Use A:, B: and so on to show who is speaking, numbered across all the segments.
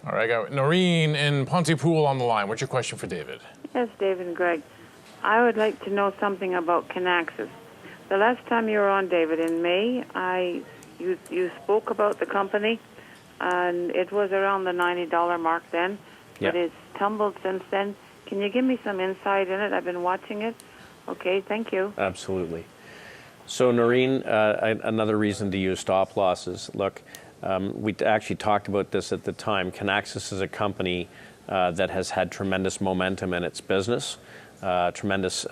A: All right, I got Noreen in Pontypool on the line. What's your question for David?
B: Yes, David and Greg. I would like to know something about Connexus. The last time you were on, David, in May, you spoke about the company, and it was around the $90 mark then, but it's tumbled since then. Can you give me some insight in it? I've been watching it. Okay, thank you.
C: Absolutely. So, Noreen, another reason to use stop losses. Look, we actually talked about this at the time. Connexus is a company that has had tremendous momentum in its business, tremendous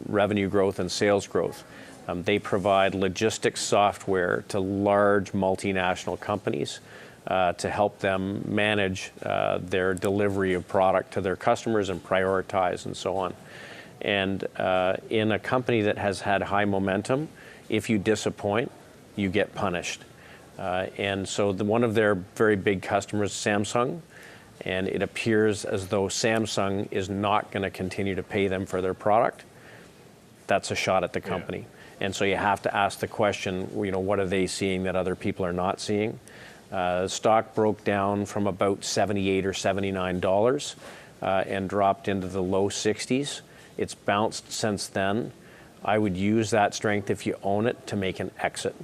C: revenue growth and sales growth. They provide logistics software to large multinational companies to help them manage their delivery of product to their customers and prioritize and so on. And in a company that has had high momentum, if you disappoint, you get punished. And so one of their very big customers, Samsung, and it appears as though Samsung is not going to continue to pay them for their product. That's a shot at the company. Yeah. And so you have to ask the question, what are they seeing that other people are not seeing? Stock broke down from about $78 or $79 and dropped into the low 60s. It's bounced since then. I would use that strength, if you own it, to make an exit.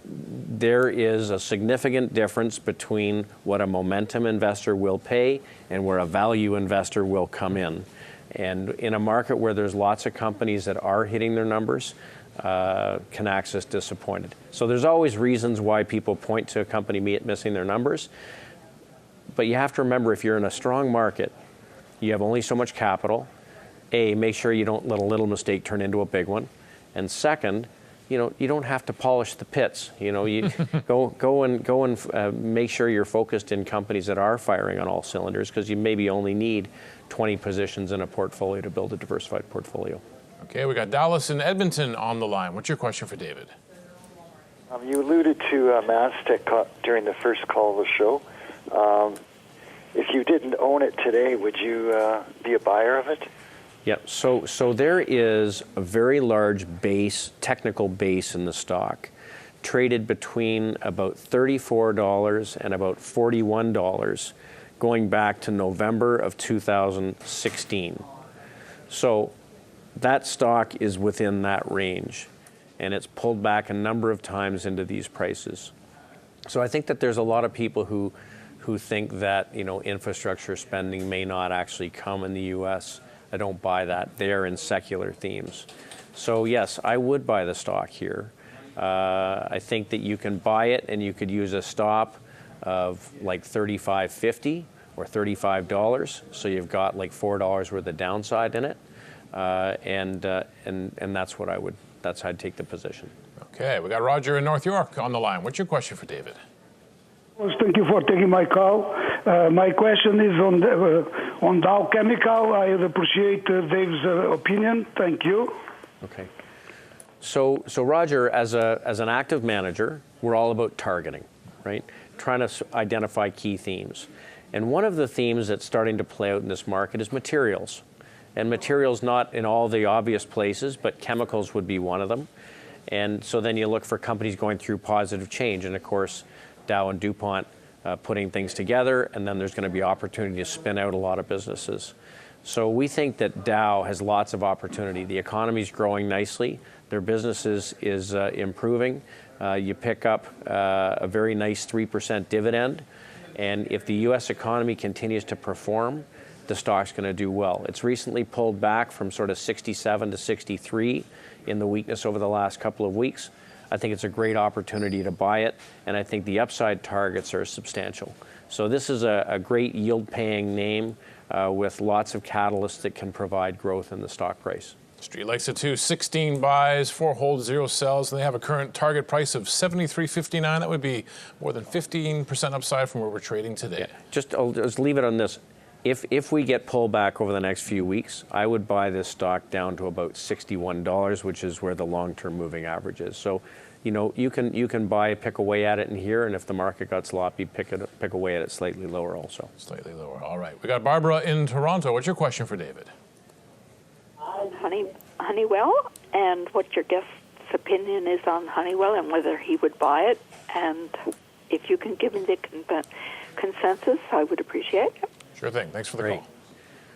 C: There is a significant difference between what a momentum investor will pay and where a value investor will come in. And in a market where there's lots of companies that are hitting their numbers, Connexus disappointed. So there's always reasons why people point to a company missing their numbers. But you have to remember, if you're in a strong market, you have only so much capital. Make sure you don't let a little mistake turn into a big one. And second, you don't have to polish the pits. You go and make sure you're focused in companies that are firing on all cylinders, because you maybe only need 20 positions in a portfolio to build a diversified portfolio.
A: Okay, we got Dallas and Edmonton on the line. What's your question for David?
D: You alluded to Mastec during the first call of the show. If you didn't own it today, would you be a buyer of it?
C: Yeah, so there is a very large technical base in the stock, traded between about $34 and about $41, going back to November of 2016. So that stock is within that range, and it's pulled back a number of times into these prices. So I think that there's a lot of people who think that infrastructure spending may not actually come in the U.S. I don't buy that. They are in secular themes. So yes, I would buy the stock here. I think that you can buy it and you could use a stop of like $35.50 or $35. So you've got like $4 worth of downside in it. And that's how I'd take the position.
A: Okay, we got Roger in North York on the line. What's your question for David?
E: Thank you for taking my call. My question is on Dow Chemical. I appreciate Dave's opinion. Thank you.
C: Okay. So Roger, as an active manager, we're all about targeting, right? Trying to identify key themes. And one of the themes that's starting to play out in this market is materials. And materials not in all the obvious places, but chemicals would be one of them. And so then you look for companies going through positive change. And of course, Dow and DuPont putting things together, and then there's going to be opportunity to spin out a lot of businesses. So we think that Dow has lots of opportunity. The economy's growing nicely. Their business is improving. You pick up a very nice 3% dividend. And if the U.S. economy continues to perform, the stock's going to do well. It's recently pulled back from sort of 67 to 63 in the weakness over the last couple of weeks. I think it's a great opportunity to buy it, and I think the upside targets are substantial. So this is a great yield-paying name with lots of catalysts that can provide growth in the stock price.
A: Street likes it too. 16 buys, 4 holds, 0 sells, and they have a current target price of $73.59. That would be more than 15% upside from where we're trading today.
C: Yeah. I'll just leave it on this. If we get pulled back over the next few weeks, I would buy this stock down to about $61, which is where the long-term moving average is. So, you can buy, pick away at it in here, and if the market got sloppy, pick away at it slightly lower also.
A: Slightly lower. All right. We got Barbara in Toronto. What's your question for David?
F: Honeywell, and what your guest's opinion is on Honeywell and whether he would buy it, and if you can give me the consensus, I would appreciate it.
A: Sure thing. Thanks for the call.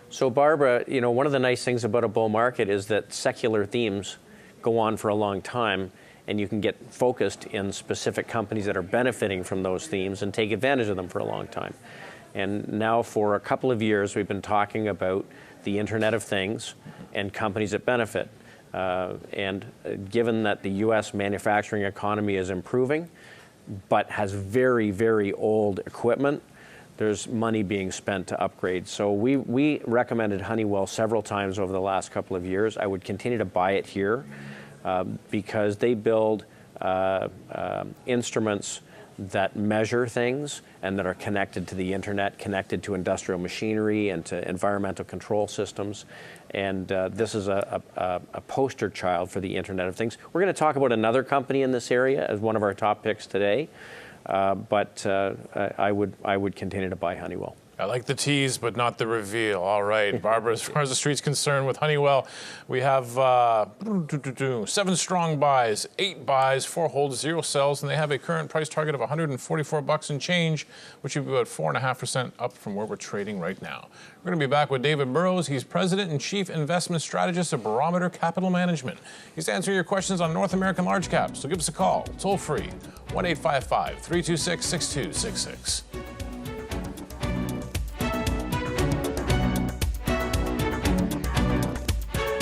C: So, Barbara, one of the nice things about a bull market is that secular themes go on for a long time, and you can get focused in specific companies that are benefiting from those themes and take advantage of them for a long time. And now for a couple of years, we've been talking about the Internet of Things and companies that benefit. And given that the U.S. manufacturing economy is improving, but has very, very old equipment, there's money being spent to upgrade. So we recommended Honeywell several times over the last couple of years. I would continue to buy it here because they build instruments that measure things and that are connected to the internet, connected to industrial machinery and to environmental control systems. And this is a poster child for the Internet of Things. We're going to talk about another company in this area as one of our top picks today. But I would continue to buy Honeywell.
A: I like the tease, but not the reveal. All right, Barbara, as far as the street's concerned with Honeywell, we have 7 strong buys, 8 buys, 4 holds, 0 sells, and they have a current price target of $144 and change, which would be about 4.5% up from where we're trading right now. We're going to be back with David Burrows. He's President and Chief Investment Strategist of Barometer Capital Management. He's answering your questions on North American large caps, so give us a call, toll free, 1-855-326-6266.